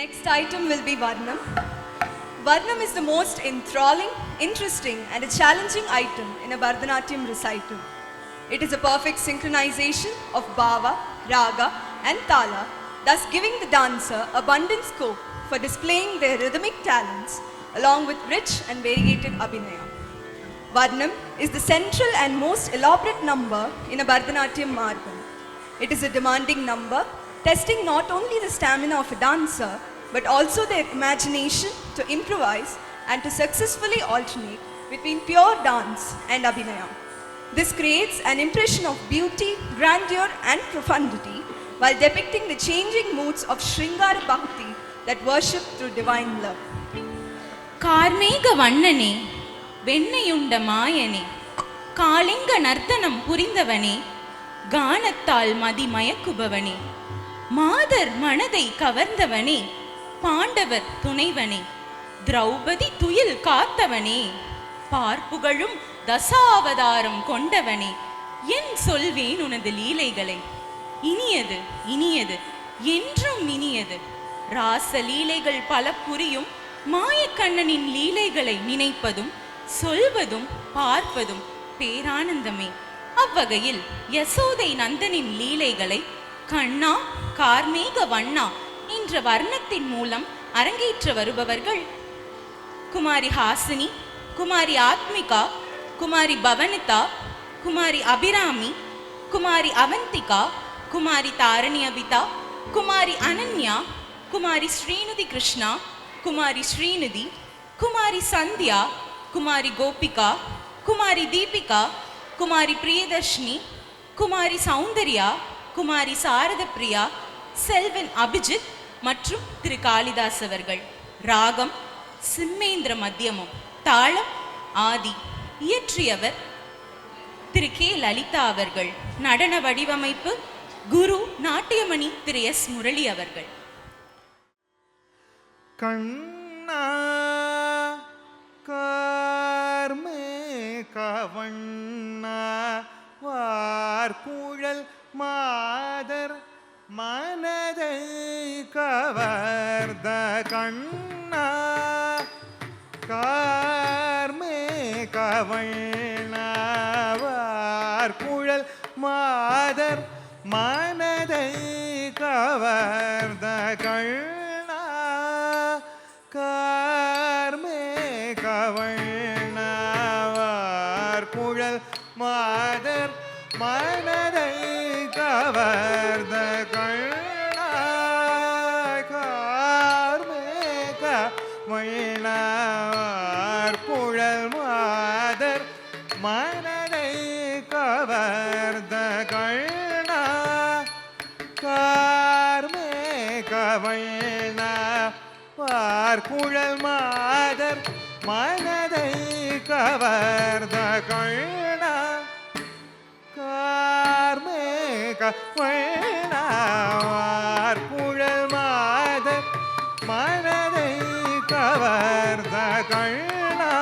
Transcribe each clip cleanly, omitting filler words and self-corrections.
Next item will be Varnam. Varnam is the most enthralling, interesting and a challenging item in a Bharatanatyam recital. It is a perfect synchronization of Bhava, Raga and Tala, thus giving the dancer abundant scope for displaying their rhythmic talents along with rich and variegated Abhinaya. Varnam is the central and most elaborate number in a Bharatanatyam margam. It is a demanding number, testing not only the stamina of a dancer, but also their imagination to improvise and to successfully alternate between pure dance and Abhinaya. This creates an impression of beauty, grandeur and profundity while depicting the changing moods of Sringara Bhakti that worship through divine love. கார்மேக வண்ணனே வெண்ணையுண்ட மாயனே Kalinga நர்த்தனம் புரிந்தவனே கானத்தால் மதி மயக்குபவனே மாதர் மனதை கவர்ந்தவனே பாண்டவர் துணைவனே திரௌபதி துயில் காத்தவனே பார்ப்புகழும் தசாவதாரம் கொண்டவனே என் சொல்வேன் உனது லீலைகளை இனியது இனியது என்றும் இனியது ராச லீலைகள் பல புரியும் மாயக்கண்ணனின் லீலைகளை நினைப்பதும் சொல்வதும் பார்ப்பதும் பேரானந்தமே. அவ்வகையில் யசோதை நந்தனின் லீலைகளை கண்ணா கார்மேக வண்ணா என்ற வர்ணத்தின் மூலம் அரங்கேற்ற வருபவர்கள் குமாரி ஹாசினி, குமாரி ஆத்மிகா, குமாரி பவனிதா, குமாரி அபிராமி, குமாரி அவந்திகா, குமாரி தாரணி அபிதா, குமாரி அனன்யா, குமாரி ஸ்ரீநிதி கிருஷ்ணா, குமாரி ஸ்ரீநிதி, குமாரி சந்தியா, குமாரி கோபிகா, குமாரி தீபிகா, குமாரி பிரியதர்ஷினி, குமாரி சௌந்தர்யா, குமாரி சாரத பிரியா, செல்வன் அபிஜித் மற்றும் திரு காளிதாஸ் அவர்கள். ராகம் சிம்மேந்திர மத்தியமம், தாளம் ஆதி. இயற்றியவர் திரு கே லலிதா அவர்கள். நடன வடிவமைப்பு குரு நாட்டியமணி திரு எஸ் முரளி அவர்கள். கண்ணா கார்மேக வண்ணா வார்குழல் மாதர் மனதை கவர்ந்த கண்ணா கார்மேக வண்ணா வார்குழல் மாதர் மனதை கவர்ந்த கண்ணா கார்மேக வண்ணா வார்குழல் மாதர் மனதை கவர்ந்த கண்ணா கார்மேக வண்ணா வார்குழல் மாதர் மனதை கவர்ந்த கண்ணா கார்மேக வண்ணா வார்குழல் மாதர் மனதை கவர்ந்த கண்ணா கார்மேக வண்ணா வார்குழல் மாதர் மனதை கவர்ந்த கண்ணா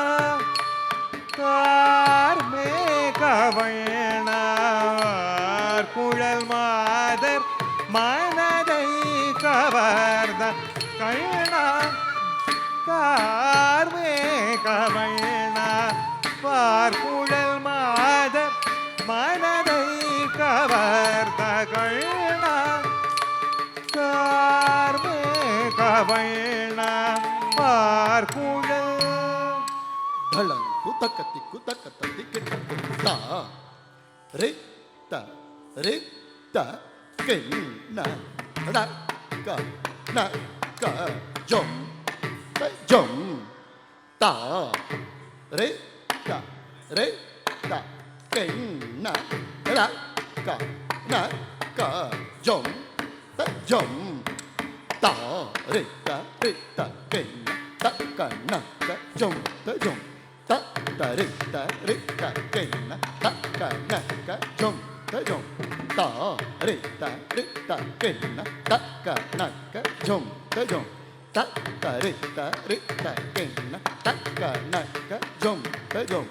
கார்மேக வண்ணா வார்குழல் மாதர் மனதை கவர்ந்த கண்ணா கார்மேக வண்ணா வார்குழல் மாதர் மனதை கவர்ந்த கண்ணா கார்மேக வண்ணா வார்குழல் ಧಳಂಕು ತಕ್ಕತ್ತಿಕ್ಕು ತಕ್ಕತ್ತತ್ತಿ ಕಿಟ್ಟ ರೇ ತ ರೇ ತ ಕೆನ್ನ ಡ ಕ ನ ಕ ಜೊಂ ಜೊಂ ತ ರೇ ತ ರೇ ತ ಕೆನ್ನ ಡ ಕ ನ ಕ ಜೊಂ ಜೊಂ ತ ರೇ ತ ಕೆನ್ನ ತ ಕ ನ ಕ ಜೊಂ ಜೊಂ ta ta ri ta ke na ta ka na ka jom ta jom ta ri ta ke na ta ka na ka jom ta jom ta ri ta ke na ta ka na ka jom ta jom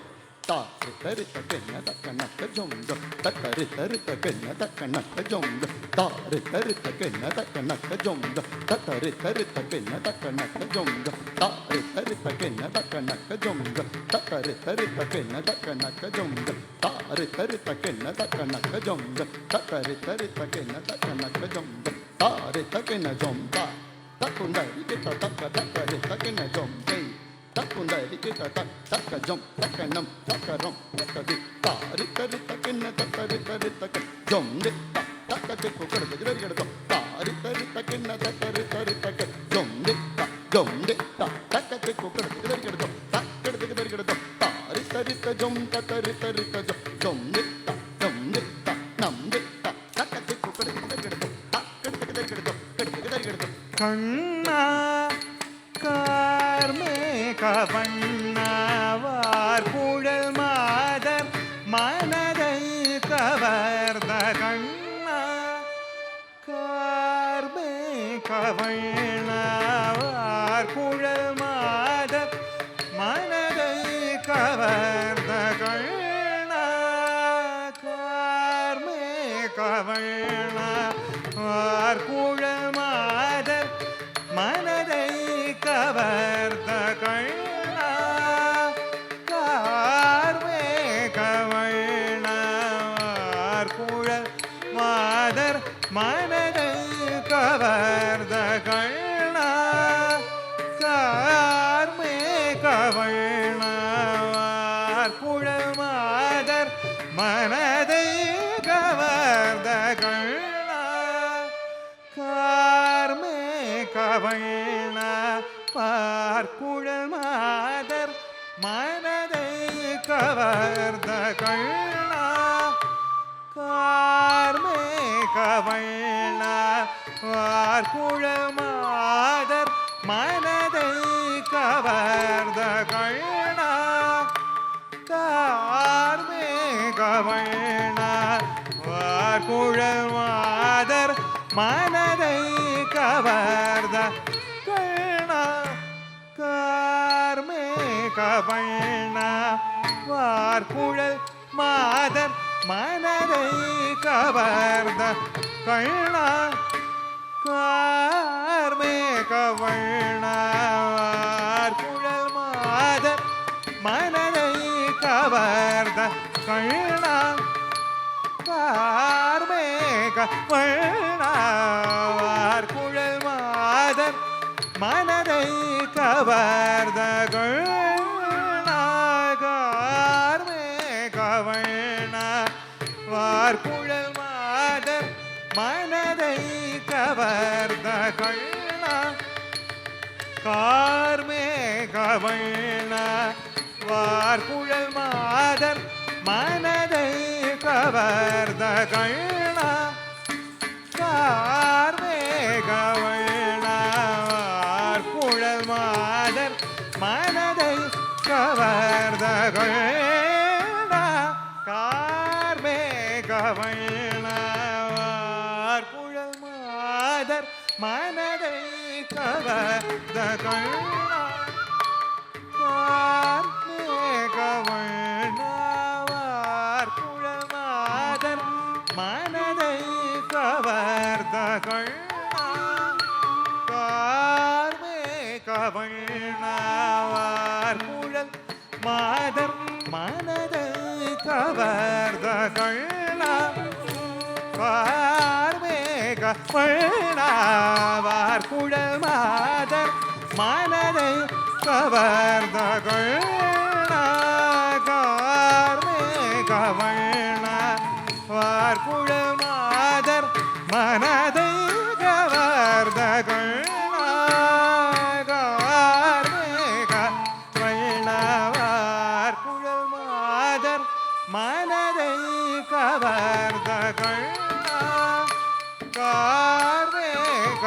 ta ri ta kenna ta kanaka jomga ta ri ta kenna ta kanaka jomga ta ri ta kenna ta kanaka jomga ta ri ta kenna ta kanaka jomga ta ri ta kenna ta kanaka jomga ta ri ta kenna ta kanaka jomga ta ri ta kenna ta kanaka jomga ta ri ta kenna ta kanaka jomga ta ri ta kenna jomga ta kundari kita ta ri ta kenna jomga takundari kita taka jom taka nam taka rom taka di tari tari takinna tari tari tak jom de taka ke kokar gajra gajra to tari tari takinna tari tari tak jom de taka ke kokar gajra gajra to taka gajra gajra to tari tari ta jom tari tari ta jom de nam de taka ke kokar gajra gajra to taka gajra gajra to கண்ணா கார்மேக வண்ணவார் குழல் மாதர் மனதை கவர்ந்த கண்ணா கார்மேக வண்ணவார் குழல் மாதர் மனதை கவர்ந்த கண்ணா கார்மேக வண்ணவார் குழல் மாதர் மனதை கவர்ந்த கண்ணா கார்மேக வண்ணவார் குழல் மாதர் மனதை கவர்ந்த கண்ணா கார்மேக வண்ணவார் குழல் மாதர் மனதை கவர்ந்த கண்ணா கார்மேக வண்ணவார் குழல் மாதர் மனதை கவர்ந்த கண்ணா கார்மேக வண்ணவார் குழல் மாதர் மனதை கவர்ந்த கண்ணா கார்மேக வண்ணவார் குழல் மாதர் மனதை கவர்ந்த கண்ணா கார்மேக வண்ணவார் குழல் மாதர் மனதை கவர்ந்த கண்ணா கார்மேக வண்ணவார் குழல் மாதர் மனதை கவர்ந்த கண்ணா கார்மேக வண்ணவார் குழல் மாதர் மனதை கவர்ந்த கண்ணா கார்மேக வண்ணவார் குழல் மாதர் மனதை கவர்ந்த கண்ணா கார்மேக வண்ணவார் குழல் மாதர் மனதை கவர்ந்த கண்ணா கார்மேக வண்ணவார் குழல் மாதர் மனதை கவர்ந்த கண்ணா கார்மேக வண்ணவார் குழல் மாதர் மனதை கவர்ந்த கண்ணா கார்மேக வண்ணவார் குழல் மாதர் மனதை கவர்ந்த கண்ணா கார்மேக வண்ணவார் குழல் மாதர் மனதை கவர்ந்த கண்ணா கார்மேக வண்ணவார் குழல் மாதர் மனதை கவர்ந்த கண்ணா கார்மேக வண்ணவார் குழல் மாதர் மனதை கவர்ந்த கண்ணா கார்மேக வண்ணவார் குழல் மாதர் மனதை கவர்ந்த கண்ணா கார்மேக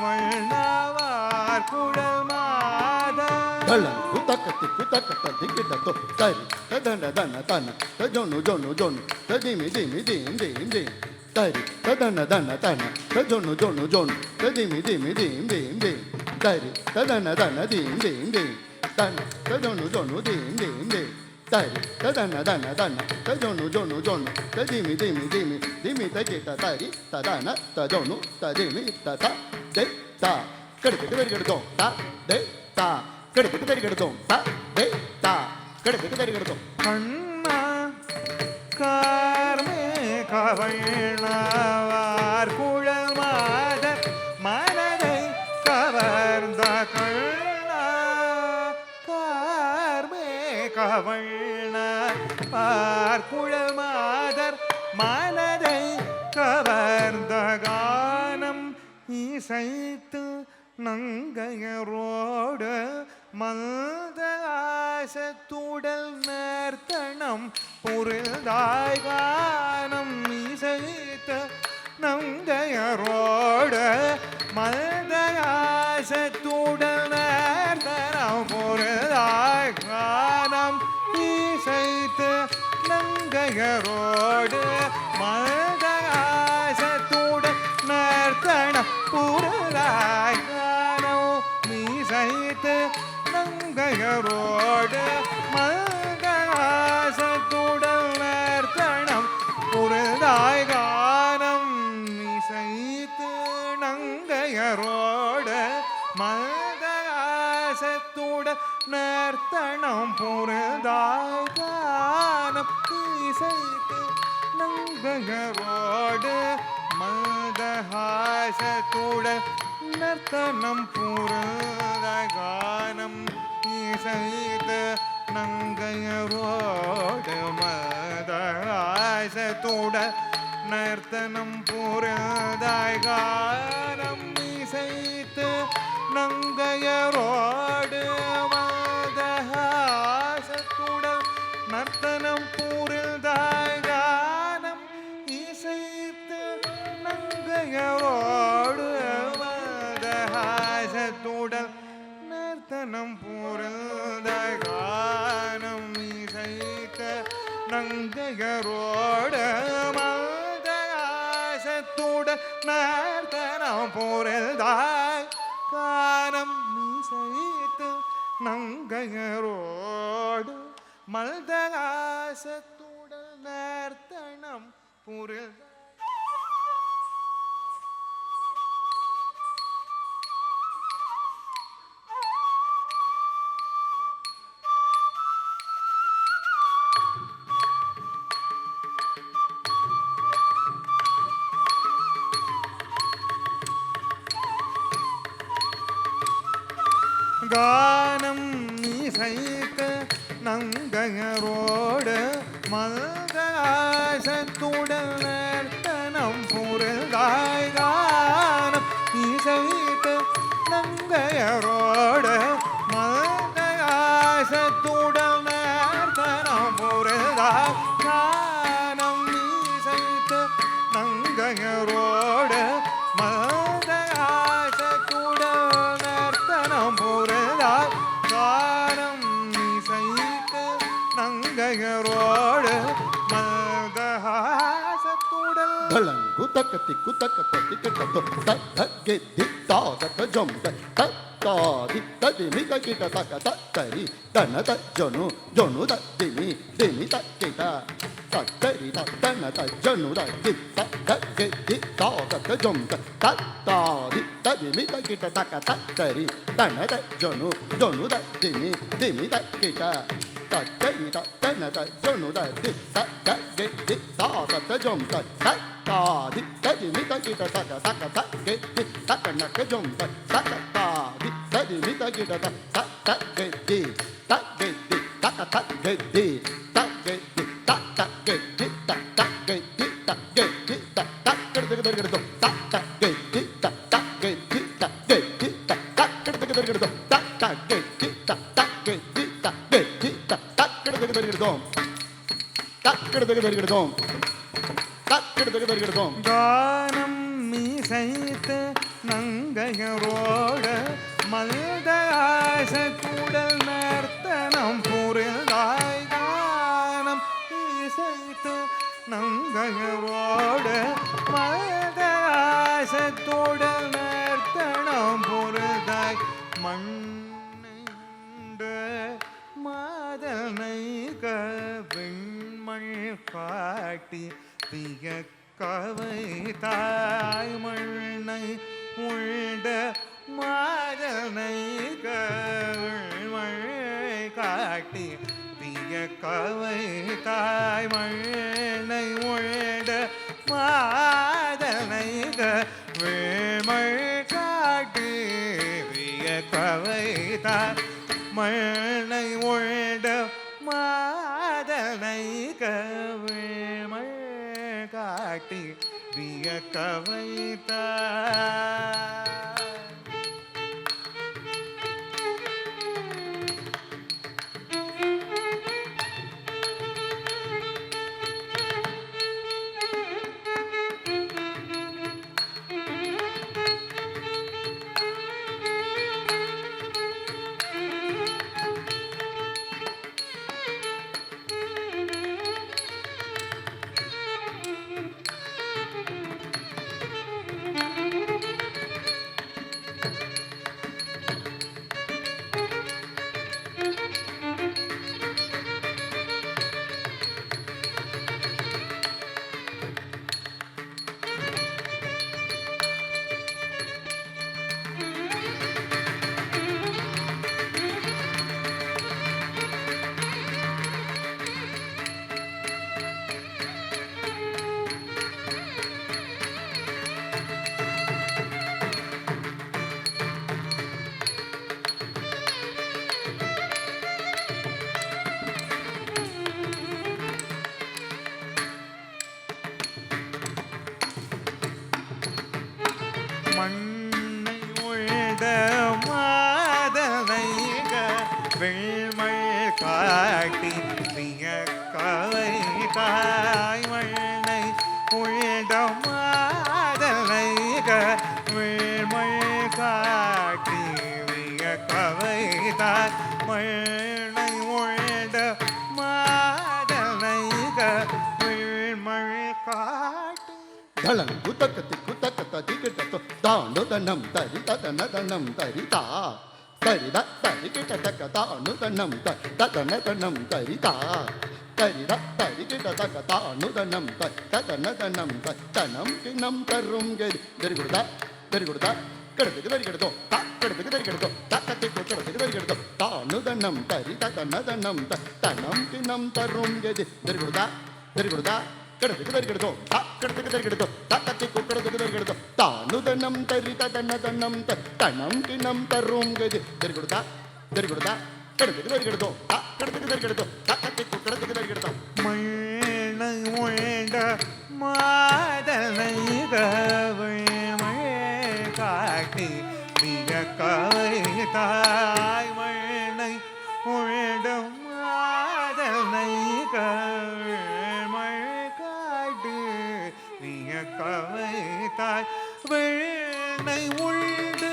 வண்ணவார் குழல் மாதர் தளம் குத்தக்கத்தி குத்தக்கத்தி கிட்டத்தோ தரி ததன தன தன தஜொன்னு ஜொன்னு ஜொன்னு ததிமி திமி தீம் தீம் தீம் தரி ததன தன தன தஜொன்னு ஜொன்னு ஜொன்னு ததிமி திமி தீம் தீம் தீம் தரி ததன தன தீம் தீம் தீம் தன தஜொன்னு ஜொன்னு தீம் தீம் தீம் tari tadana dana dana tajonu jonu jonu tadimi dimi dimi dimi tajita tari tadana tajonu tadimi tata de ta kadikku verigedum ta de ta kadikku verigedum ta de ta kadikku verigedum கண்ணா கார்மே கவழ்வார் குழல் மாதர் மனதை கவர்ந்த கண்ணா கார்மே கவழ்வார் குழல் மாதர் மனதை கவர்ந்த கானம் இசைத்து நங்கையரோடு மல்த ஆசத்துடல் நர்த்தனம் புரிந்தாய் கானம் இசைத்த நங்கையரோடு மல்த ஆசத்துடல் நர்த்தனம் புரிந்தாய் கானம் இசைத்த நங்கையரோடு மல்த ஆசத்துடல் நர்த்தனம் புரிந்தாய் கானம் இசைத்து நங்கையரோடு மல்காசத்துடல் நர்த்தனம் புரிந்தாய் கானம் இசைத்து நங்கையரோடு மல்காசத்துடல் நர்த்தனம் புரிந்தாய் கானம் இசைத்து நங்கையரோடு மல்காசத்துடல் நர்த்தனம் புரிந்தாய் கானம் இசைத்து நங்கையரோடு மதஹாசத்துடல் நர்த்தனம் புரிந்தாய் கானம் இசைத்து நங்கையரோடு மதஹாசத்துடல் நர்த்தனம் புரிந்தாய் கானம் இசைத்து நங்கையரோடு மதஹாசத்துடல் நர்த்தனம் புரிந்தாய் கானம் இசைத்த நங்கையரோடு மல்காசத்துடல் நர்த்தனம் புரிந்தாய் கானம் இசைத்த நங்கையரோடு மல்காசத்துடல் நர்த்தனம் புரிந்தாய். கானம் இசைத்த நங்கையரோடு மல்காசத்துடல் நர்த்தனம் புரிந்தாய் கானம் இசைத்த நங்கையரோடு மல்காசத்துடல் நர்த்தனம் புரிந்தாய் கானம் இசைத்த நங்கையரோடு மல்காசத்துடல் நர்த்தனம் புரிந்தாய் கானம் இசைத்து நங்கையரோடு மல்காசத்துடல் தலங்கு தக்கத்தி குத்தக்கத்தி கிட்டத்தோ தக்கே தித்தாத ஜம் தாதி ததி மிக கிட்ட தக்க தரி தன தஜனு ஜனு திமி திமி தக்கிட்ட தரி தன தஜனு தித்த தக்கே தித்தாத ஜம் தாதி ததி மிக கிட்ட தக்க தரி தன தஜனு ஜனு திமி திமி தக்கிட்ட தரி தன தஜனு தித்த தக்கே தித்தாத ஜம் தாதி ததி மிக கிட்ட தக்க தக்கே தக்க நக்க ஜம் தாதி ததி மிக கிட்ட தக்கே தக்கே தக்க தக்கே தக்கே தக்கே தக்கே தக்கே தக்கெடுத்தும் தக்கே தக்கே தக்கே தக்கெடுத்தும் தக்கே தக்கே தக்கெடுத்தும் தக்கெடுத்தும் கானம் இசைத்து நங்கையரோடு மல்காசத்துடல் நர்த்தனம் புரிந்தாய் கானம் இசைத்து நங்கையரோடு மல்காசத்துடல் நர்த்தனம் புரிந்தாய் மண்ணை மாதல் நைக கவைத்தாய் மண்ணை உண்ட மாதனை கவழ்மழை காட்டி தீய கவைத்தாய் மண்ணை உண்ட மாதனை கவழ்மழை காட்டி தீய கவைத்தாய் மண்ணை உண்ட மாதனை கவழ்மழை காட்டி விய கவைத்தா மண்ணை உழுத மாதனை வெள்மை காட்டி விய கவைத்தாய் மண்ணை உழுத மாதனை வெள்மை காட்டி விய கவைத்தாய் மண்ணை உழுத மாதனை வெள்மை காட்டி தளம் குத்தக்கத்தி குத்தக்கத்த திக்கிட்ட தாண்டு தன்னம் தரி ததன தன்னம் தரிதா தரித தரி கிட்ட தக்க தாண்டு தன்னம் ததன தன்னம் தரிதா தரித தரி கிட்ட தக்க தாண்டு தன்னம் ததன தன்னம் தனம் கிண்ணம் தரும் கெரி தெரிகுடுதா தெரிகுடுதா கிடத்துக்கு தரி கிடத்தோ கிடத்துக்கு தரி கிடத்தோ தக்கத்தை கிடத்துக்கு தரி கிடத்தோ தாண்டு தன்னம் தரி ததன தன்னம் தனம் கிண்ணம் தரும் கெரி தெரிகுடுதா தெரிகுடுதா கிடத்துக்கு தரி கிடத்தோ கிடத்துக்கு தரி கிடத்தோ தக்கத்தை கிடத்துக்கு தரி கிடத்தோ தானுதனம் தரி ததன தன்னம் தனம் கிண்ணம் தரும் கெரி தெரிகுடுதா தெரிகுடுதா கிடத்துக்கு தரி கிடத்தோ கிடத்துக்கு தரி கிடத்தோ தக்கத்தை கிடத்துக்கு தரி கிடத்தோ மழை உண்ட மாதனை கவழ்மழை காட்டி மிக கவைத்தாய் மழை உண்ட மாதனை கவழ்மழை காட்டி மிக கவைத்தாய் வெண்ணை உண்டு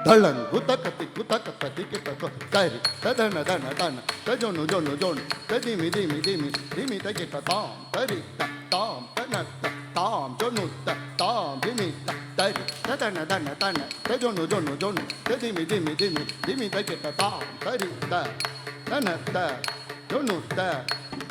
தளம் குத்தக்கத்தி குத்தக்கத்த திக்கிட்ட தரி ததன தன தன தஜொன்னு ஜொன்னு ஜொன்னு ததிமி திமி திமி திமி தகிட்ட தாம் தரி தாம் தன தாம் ஜொன்னு தாம் திமி தரி ததன தன தன தஜொன்னு ஜொன்னு ஜொன்னு ததிமி திமி திமி திமி தகிட்ட தாம் தரி தன ஜொன்னு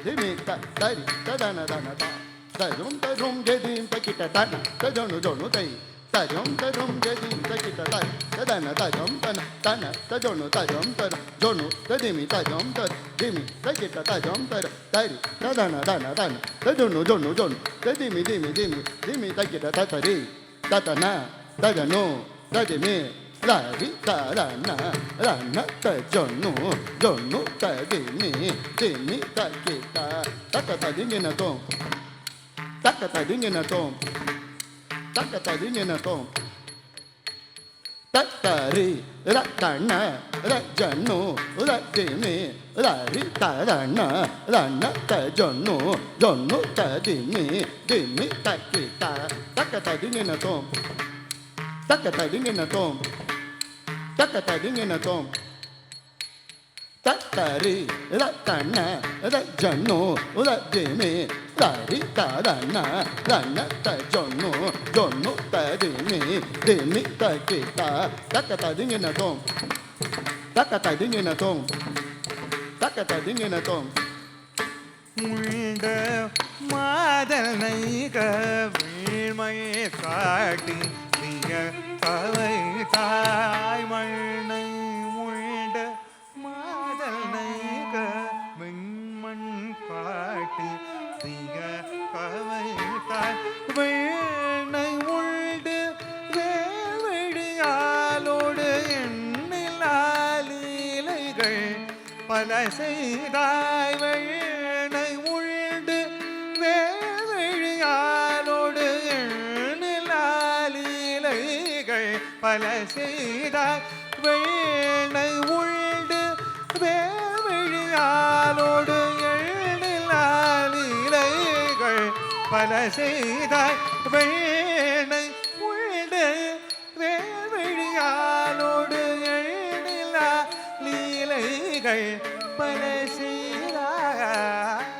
திமி தரி ததன தன தாம் தரும் தரும் கெதிம் தகிட்ட தன தஜொன்னு ஜொன்னு தை தஜம் தஜம் கெதிம் தகிட்ட தை ததன தஜம் தன தன தஜொன்னு தஜம் தர ஜொன்னு ததிமி தஜம் தர திமி தகிட்ட தஜம் தர தரி ததன தன தன தஜொன்னு ஜொன்னு ஜொன்னு ததிமி திமி திமி திமி தகிட்ட ததரி ததன தஜனு ததிமி ரவி தரன ரன தஜொன்னு ஜொன்னு ததிமி திமி தகிட்ட தக்க ததிங்கின தோம் தக்க ததிங்கின தோம் தக்க ததிங்கின தோம் தத்தரி ரத்தன ரஜன்னு ரதிமி ரவி தரன ரன தஜொன்னு ஜொன்னு ததிமி திமி தகிட்ட தக்க ததிங்கின தோம் தக்க ததிங்கின தோம் தக்க ததிங்கின தோம் தத்தரி ரத்தன ரஜன்னு ரதிமி ரவி தரன ரன தஜொன்னு ஜொன்னு ததிமி திமி தகிட்ட தக்க ததிங்கின தோம் தக்க ததிங்கின தோம் தக்க ததிங்கின தோம் உண்ட மாதனை வீழ்மையை காட்டி நீய கவை தாய் மண்ணை உண்ட மாதனை வெண்மண் காட்டி நீய கவை தாய் வேணை உண்டு வேவழியாலோடு எண்ணிலாலீலைகள் பல செய்தாய் வேணை உண்டு வேவழியாலோடு எண்ணிலாலீலைகள் பல செய்தாய் வேணை உண்டு வேவழியாலோடு எண்ணிலாலீலைகள் பல செய்தாய் வேணை உண்டு வேவழியாலோடு எண்ணிலா லீலைகள் பல செய்தாய்.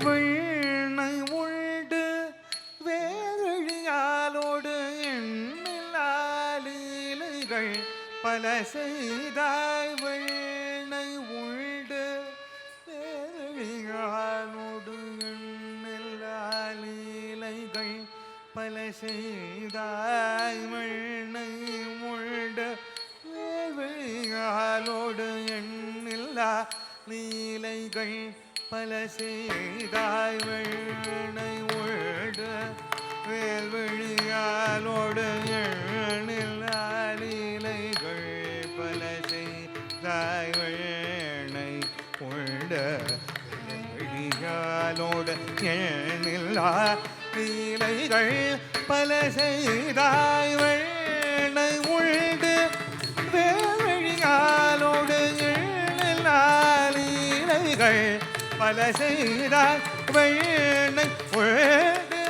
வீணை உண்டு வேதழியாலோடு எண்ணிலாலீலைகள் பல செய்தாய் வீணை உண்டு வேதழியாலோடு எண்ணிலாலீலைகள் பல செய்தாய் வீணை உண்டு வேதழியாலோடு எண்ணில்லா லீலைகள் பல செய்தாய் வீணை உண்டு வேல்வழியாலோடு எண்ணில்லா லீலைகள் பல செய்தாய் நீலைகளோடு எண்ணில்லா நீலைகள் பல செய்தாய் வெண்ணை உண்டு வேவழியாலோடு எண்ணில்லா நீலைகள் பல செய்தாய் வெண்ணை உண்டு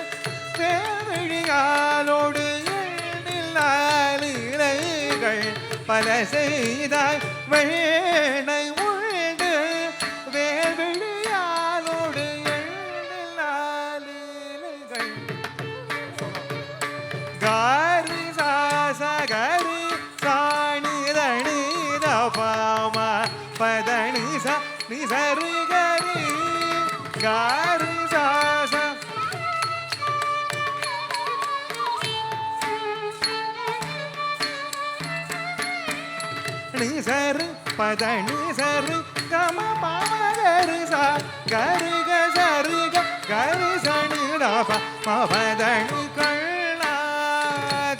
வேவழியாலோடு எண்ணில்லா நீலைகள் பல செய்தாய் வெண்ணை உண்டு வேவழியாலோடு எண்ணில்லா நீலைகள் காரி சாசகரி சாணிதணி தபாமா பதனி ச நிசரி கரி காரி சாச நிசரு பதனி சரு கம பாமகரி சா கரி கரி கரி சனி தபா பதனி கள்ளா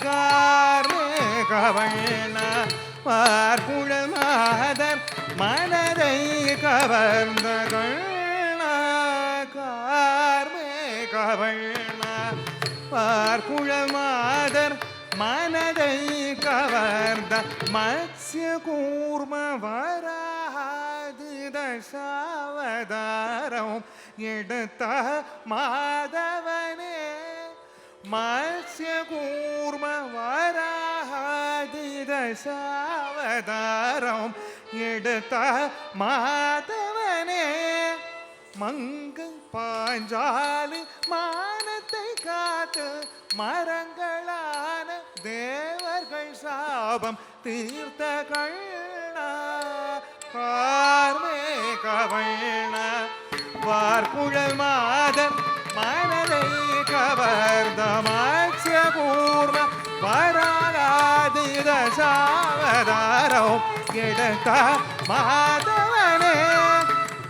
காரே கவண்ண பார்க்குழல் மாதர் மனதை கவர்ந்த கார்மே கவண்ண பார்க்குழல் மாதர் மனதை கவர்ந்த மத்ஸ்ய கூர்ம வராது தசாவதாரம் எடுத்த மாதவனே மத்ஸ்ய கூர்ம வராது தசாவதாரம் எடுத்த மாதவனே மங்கை பாஞ்சாலி மானத்தை காத்து மரங்களான தேவர்கள் சாபம் தீர்த்த கண்ணா பார்மே கவண்ண பார்க்குழல் மாதர் மனதை கவர்ந்த மத்ஸ்ய கூர்ம வராது தசாவதாரம் எடுத்த மாதவனே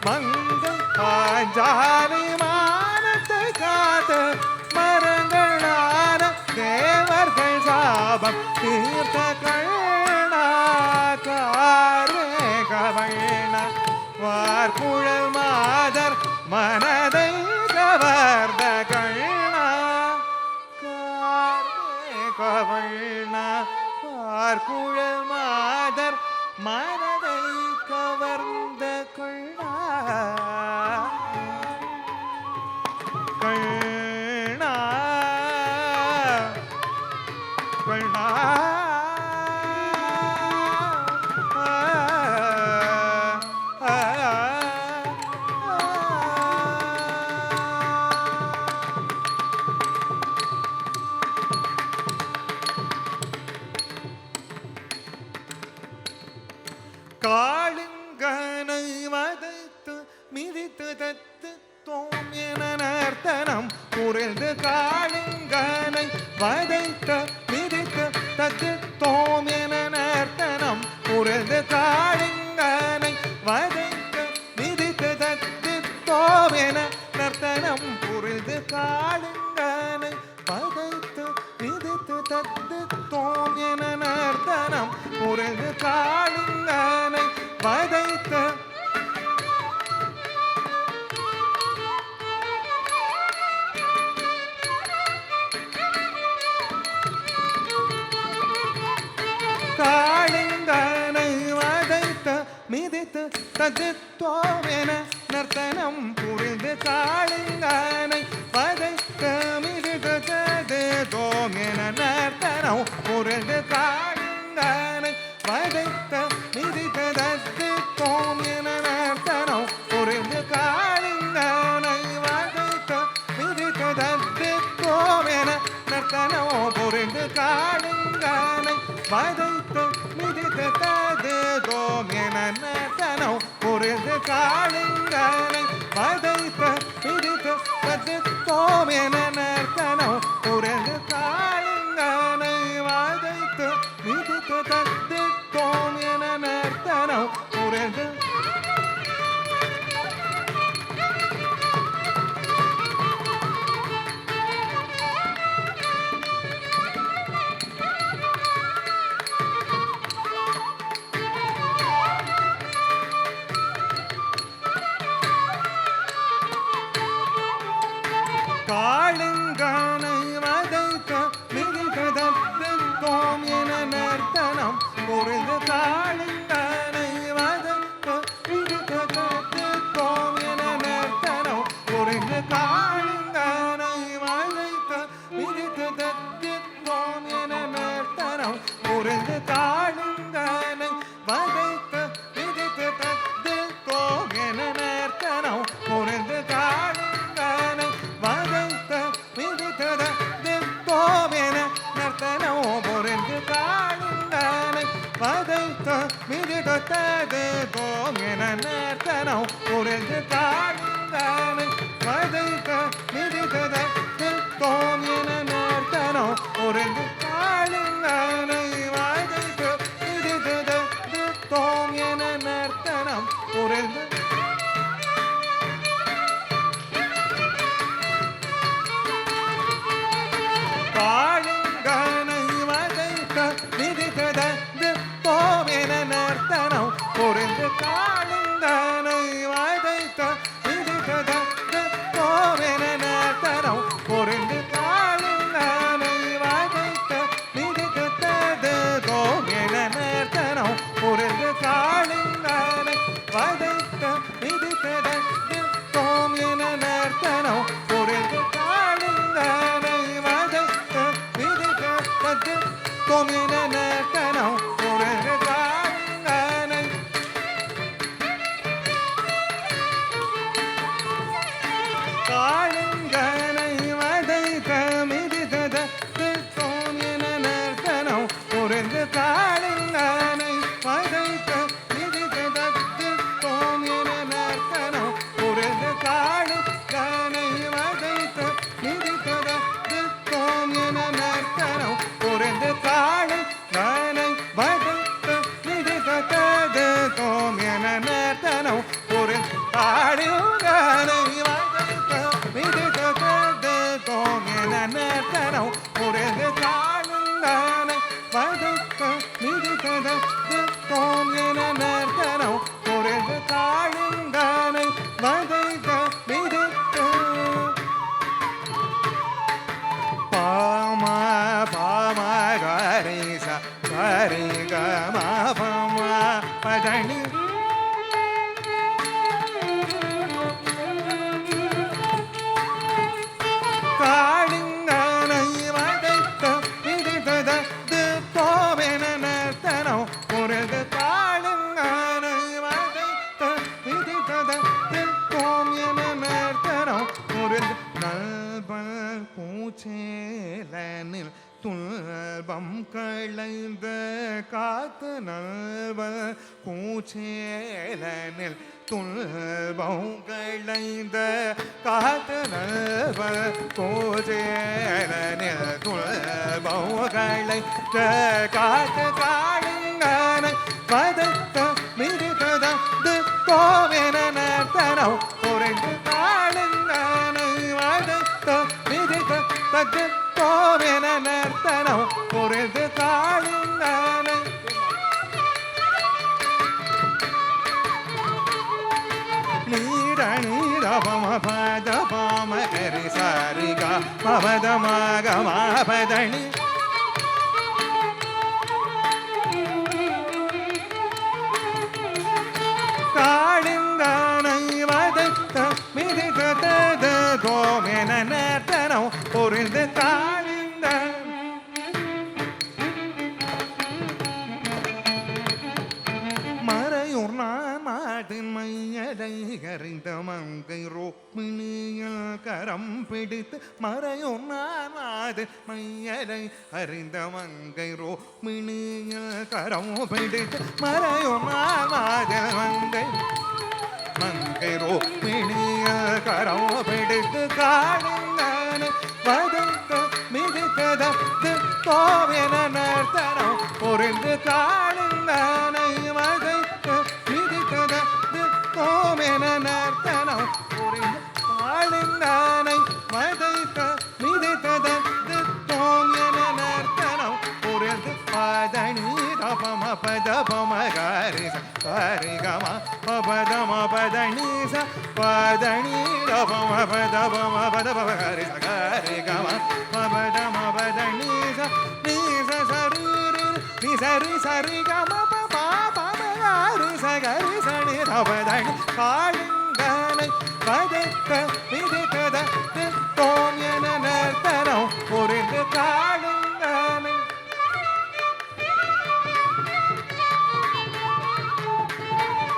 மங்கை பாஞ்சாலி மானத்தை காத்து மரங்களான தேவர்கள் சாபம் தீர்த்த கண்ணா காரே கவண்ண வார்குழல் மாதர் மனதை கவர்ந்த கண்ணா காரே கவண்ண வார்குழல் மாதர் மனதை கவர்ந்த கண்ணா கண்ணா கண்ணா காளிங்கனை வதைத்து மிதித்து தத்து தோம் என நர்த்தனம் புரிந்து காளிங்கனை வதைத்து மிதித்து தத்து தோம் என நர்த்தனம் புரிந்து காளிங்கனை வதைத்து மிதித்து தத்து தோம் என நர்த்தனம் புரிந்து காளிங்கனை வதைத்து மிதித்து தத்து தோம் என நர்த்தனம் புரிந்து காளிங்கனை வதைத்து காளிங்கனை வதைத்து மிதித்து தத்துவமென நர்த்தனம் புரிந்து காளிங்கனை வதைத்து மிதித்து தத்துவமென நர்த்தனம் புரிந்து காளிங்கனை வதைத்து மிதித்து தத்துவமென நர்த்தனம் புரிந்து காளிங்கனை வதைத்து மிதித்து தத்துவமென நர்த்தனம் புரிந்து காளிங்கனை வதைத்து மிதித்து தத்துவமென நர்த்தனம் புரிந்து காளிங்கனை வதைத்து மிதித்து தத்துவமென நர்த்தனம் புரிந்து காளிங்கனை வதைத்து மிதித்து தத்துவமென நர்த்தனம் புரிந்து காளுங்கனை வதைத்த மிதித்ததற்கு தோம் என நர்த்தனம் புரிந்து காளுங்கனை வதைத்த மிதித்ததற்கு தோம் என நர்த்தனம் புரிந்து காளுங்கனை வதைத்த மிதித்ததற்கு தோம் என நர்த்தனம் புரிந்து காளுங்கனை வதைத்த மிதித்ததற்கு தோம் என நர்த்தனம் புரிந்து காளுங்கனை வதைத்த மிதித்ததற்கு தோம் என நர்த்தனம் புரிந்து காளுங்கனை வதைத்த மிதித்ததற்கு தோம் என நர்த்தனம் புரிந்து காளுங்கனை வதைத்த மிதித்ததற்கு தோம் என நர்த்தனம் புரிந்து காளுங்கனை வதைத்த மிதித்ததற்கு தோம் என நர்த்தனம் புரிந்து காளுங்கனை வதைத்த மிதித்ததற்கு தோம் என நர்த்தனம் புரிந்து காளுங்கனை வதைத்த மிதித்ததற்கு தோம் என நர்த்தனம் புரிந்து காளுங்கனை வதைத்த மிதித்ததற்கு தோம் என நர்த்தனம் புரிந்து காளுங்கனை வதைத்த மிதித்ததற்கு தோம் என நர்த்தனம் புரிந்து காளுங்கனை வதைத்த மிதித்ததற்கு தோம் என நர்த்தனம் புரிந்து காளுங்கனை காளுங்கனை வதைத்த மிதித்ததற்கு தோம் என நர்த்தனம் புரிந்து காளுங்கனை வதைத்த மிதித்ததற்கு தோம் என நர்த்தனம் புரிந்து காளுங்கனை வதைத்த மிதித்ததற்கு தோம் என நர்த்தனம் புரிந்து காளுங்கனை வதைத்த மிதித்ததற்கு தோம் என நர்த்தனம் புரிந்து காளுங்கனை வதைத்த மிதித்ததற்கு தோம் என நர்த்தனம் புரிந்து காளுங்கனை வதைத்த மிதித்ததற்கு தோம் என நர்த்தனம் புரிந்து காளுங்கனை வதைத்த மிதித்த பாம பாம கரிச கரி கம பம பதனி காளுங்கனை வதைத்த மிதித்ததற்கு தோம் என நர்த்தனம் புரிந்து காளுங்கனை வதைத்த மிதித்ததற்கு தோம் என நர்த்தனம் புரிந்து நல்பல் பூச்சேலனில் துன்பம் களைந்த காத்து நல்பல் பூச்சேலனில் துன்பம் களைந்த காத்து நல்பல் பூச்சேலனில் துன்பம் களைந்த காத்து காளுங்கனை வதைத்த மிதித்ததற்கு தோம் என நர்த்தனம் புரிந்து காளுங்கனை வதைத்த மிதித்ததற்கு தோம் என நர்த்தனம் புரிந்து காளுங்கனை நீர நீர பம பத பம கரி சாரிக பவத மக மாபதணி காளுங்கனை வதைத்த மிதித்ததற்கு தோம் என நர்த்தனம் புரிந்து காளுங்கனை மறையூர் நான் மாட்டின் மையடை அறிந்த மங்கை ரோக்மிணியில் கரம் பிடித்து மறையூர் நான் மாட்டின் மையடை அறிந்த மங்கை ரோக்மிணியில் கரம் பிடித்து மறையூர் நான் மாட்டின் மங்கை ரோக்மிணியில் கரம் பிடித்து காளுங்கனை வதைத்த மிதித்ததற்கு தோம் என நர்த்தனம் புரிந்து காளுங்கனை வதைத்த மிதித்ததற்கு தோம் என நர்த்தனம் புரிந்து காளுங்கனை வதைத்த மிதித்ததற்கு தோம் என நர்த்தனம் புரிந்து பதனி பம பத பம கரி கரி கம பத ம பதனி ச பதனி பம பத பம பத பம கரி சகரி கம பத மபத நீச நீச சரி நீ சரி சரி கம பா பம கரி சகரி சனி தபதனி காளிங்கனை பதத்த மிதித்தத தோம் என நர்த்தனம் புரிந்து காளிங்கனை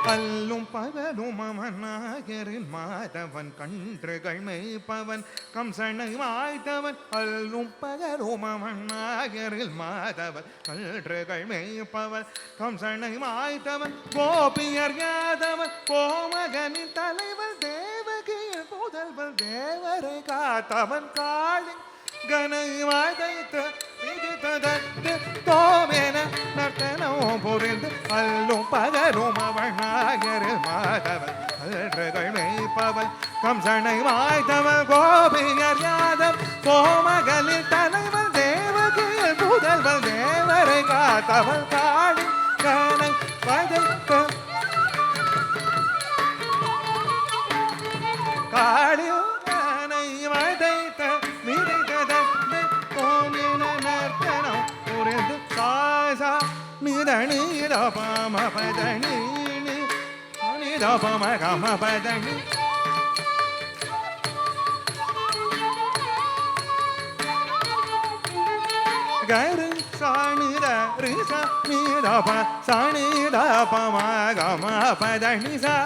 கல்லும் பகலும் அமனாகரில் மாதவன் கன்றுகள் மேய்ப்பவன் கம்சனை வாய்த்தவன் கல்லும் பகலும் அமனாகரில் மாதவன் கன்றுகள் மேய்ப்பவன் கம்சனை வாய்த்தவன் கோபியர் யாதவன் கோமகனின் தலைவன் தேவகியின் முதல்வன் தேவரை காத்தவன் காளி கனை வாய்த்த மிதித்ததற்கு தோமென நர்த்தனம் புரிந்து அல்லும் பகலும் அவனாகரில் மாதவன் கன்றுகள் மேய்ப்பவன் கம்சனை வாய்த்தவன் கோபியர் யாதவ் கோமகளின் தலைவன் தேவகியில் முதல்வன் தேவரை காத்தவன் காளி கனை வாய்த்த காளி கனை வாய்த்த மிதித்ததற்கு தோமென நர்த்தனம் புரிந்து சாசா நிதனி தபம பதனி நிதபம கம பதனி கரு சாணித ரிச நிதப சாணித பம கம பதனி சா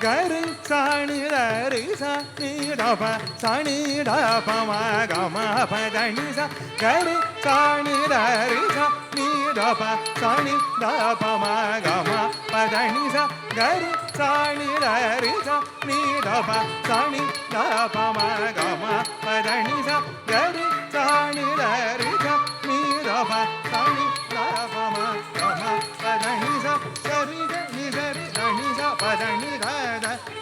கரு சாணித ரிச நிதப சாணித பம கம பதனி சா கரு சாணித ரிச நிதப சாணித பம கம பதனி சா கரு சாணித ரிச நிதப சாணித பம கம பதனி சா கரு சாணித ரிச நிதப சாணித பம கம பதனி சா சரி நிசரி தனி சா பதனி த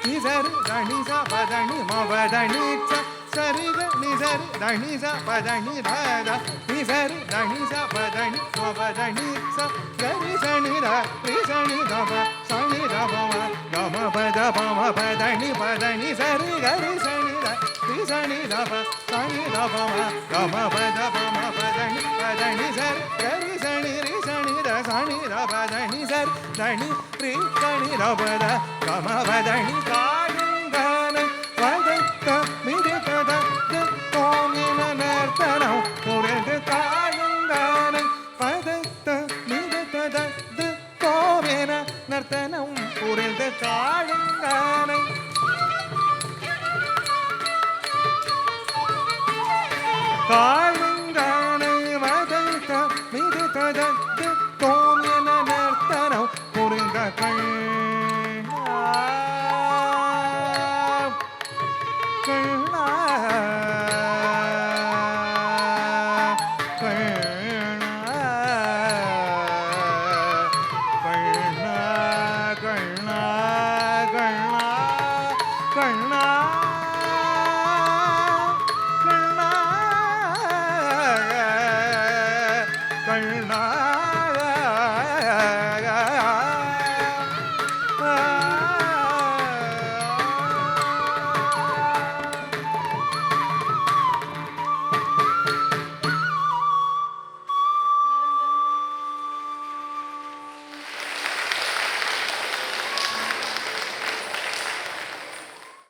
நிசரி தனி சா பதனி மபதனி ச சரி நிசரி தனி சா பதனி த நிசரி தனி சா பதனி மபதனி ச கரி சனி த ரிசனி தப சனி தபம கம பத பம பதனி பதனி சரி கரி சனி த ரிசனி தப சனி தபம கம பத பம பதனி பதனி சரி கரி சனி ரிசனி த சனி தபதனி சரி தனி ரிசனி தபத கம பதனி காளிங்கனை வதைத்த மிதித்தத தோமின நர்த்தனம் புரிந்து காளிங்கனை வதைத்த மிதித்தத தோமின நர்த்தனம் புரிந்து காளிங்கனை காளிங்கனை வதைத்த மிதித்தத தோமின நர்த்தனம் புரிந்த